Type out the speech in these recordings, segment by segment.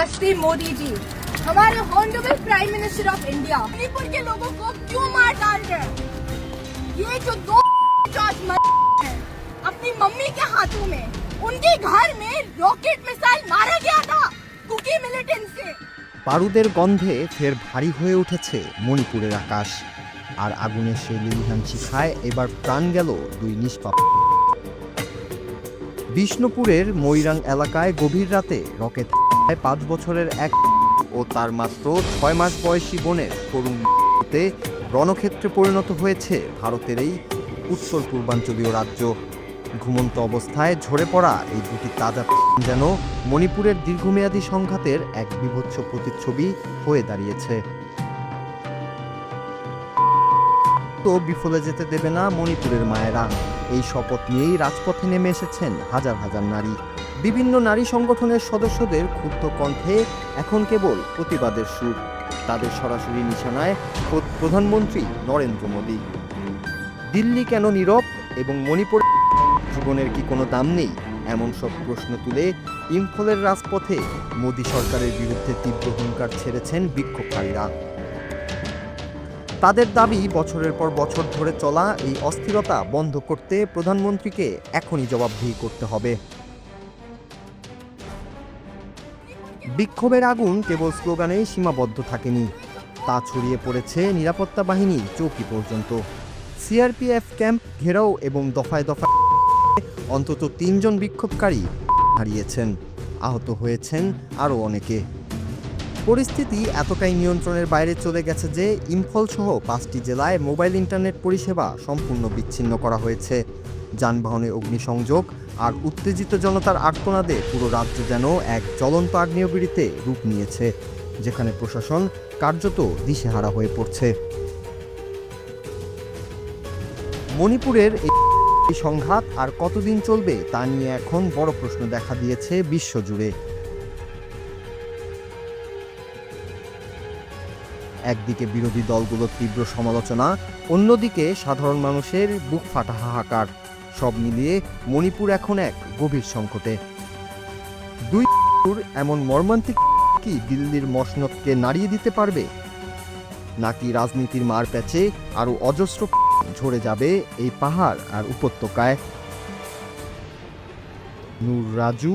नमस्ते मोदी जी, हमारे honourable prime minister of India Manipur के लोगों को क्यों मार डाल रहे हैं? ये जो दो हैं अपनी मम्मी के हाथों में, उनके घर में रॉकेट मिसाइल मारा गया था कुकी मिलिटेंट से। বারুদের গন্ধে ফের ভারী হয়ে উঠেছে মণিপুরের আকাশ, আর আগুনের সেই লিলিহান শিখায় এবার প্রাণ গেল দুই নিষ্পাপ। বিষ্ণুপুরের ময়রাং এলাকায় গভীর রাতে রকেট 5 বছরের এক ও তার মাত্র 6 মাস বয়সী বোনের করুণ মৃত্যুতে রণক্ষেত্রে পরিণত হয়েছে ভারতের এই উত্তর পূর্বাঞ্চলীয় রাজ্য। ঘুমন্ত অবস্থায় ঝরে পড়া এই দুটি তাজা যেন মণিপুরের দীর্ঘমেয়াদী সংঘাতের এক বিভৎস প্রতিচ্ছবি হয়ে দাঁড়িয়েছে। তো বিফলে যেতে দেবে না মণিপুরের মায়েরা, এই শপথ নিয়েই রাজপথে নেমে এসেছেন হাজার হাজার নারী। বিভিন্ন নারী সংগঠনের সদস্যদের ক্ষুব্ধ কণ্ঠে এখন কেবল প্রতিবাদের সুর। তাদের সরাসরি নিশানায় খোদ প্রধানমন্ত্রী নরেন্দ্র মোদী। দিল্লি কেন নীরব এবং মণিপুরের জীবনের কি কোনো দাম নেই, এমন সব প্রশ্ন তুলে ইম্ফলের রাজপথে মোদী সরকারের বিরুদ্ধে তীব্র হুঙ্কার ছেড়েছেন বিক্ষোভকারীরা। তাদের দাবি, বছরের পর বছর ধরে চলা এই অস্থিরতা বন্ধ করতে প্রধানমন্ত্রীকে এখনই জবাবদিহি করতে হবে। বিক্ষোভের আগুন কেবল স্লোগানেই সীমাবদ্ধ থাকেনি, তা ছড়িয়ে পড়েছে নিরাপত্তা বাহিনীর চৌকি পর্যন্ত। সিআরপিএফ ক্যাম্প ঘেরাও এবং দফায় দফায় অন্তত 3 জন বিক্ষোভকারী হারিয়েছেন, আহত হয়েছেন আরও অনেকে। পরিস্থিতি এতটাই নিয়ন্ত্রণের বাইরে চলে গেছে যে ইম্ফল সহ 5টি জেলায় মোবাইল ইন্টারনেট পরিষেবা সম্পূর্ণ বিচ্ছিন্ন করা হয়েছে। যানবাহনে অগ্নিসংযোগ আর উত্তেজিত জনতার আর্তনাদে পুরো রাজ্য যেন এক জ্বলন্ত আগ্নেয়গিরিতে রূপ নিয়েছে, যেখানে প্রশাসন কার্যত দিশেহারা হয়ে পড়ছে। মণিপুরের এই সংঘাত আর কতদিন চলবে তা নিয়ে এখন বড় প্রশ্ন দেখা দিয়েছে বিশ্বজুড়ে। একদিকে বিরোধী দলগুলোর তীব্র সমালোচনা, অন্যদিকে সাধারণ মানুষের বুক ফাটা হাহাকার। সব মিলিয়ে মণিপুর এখন এক গভীর সংকটে। দুই এমন মর্মান্তিক কি দিল্লির মসনদকে নাড়িয়ে দিতে পারবে, নাকি রাজনীতির মার প্যাচে আরও অজস্র ঝরে যাবে এই পাহাড় আর উপত্যকায়? Noor Raju,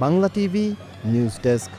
Bangla TV, news desk.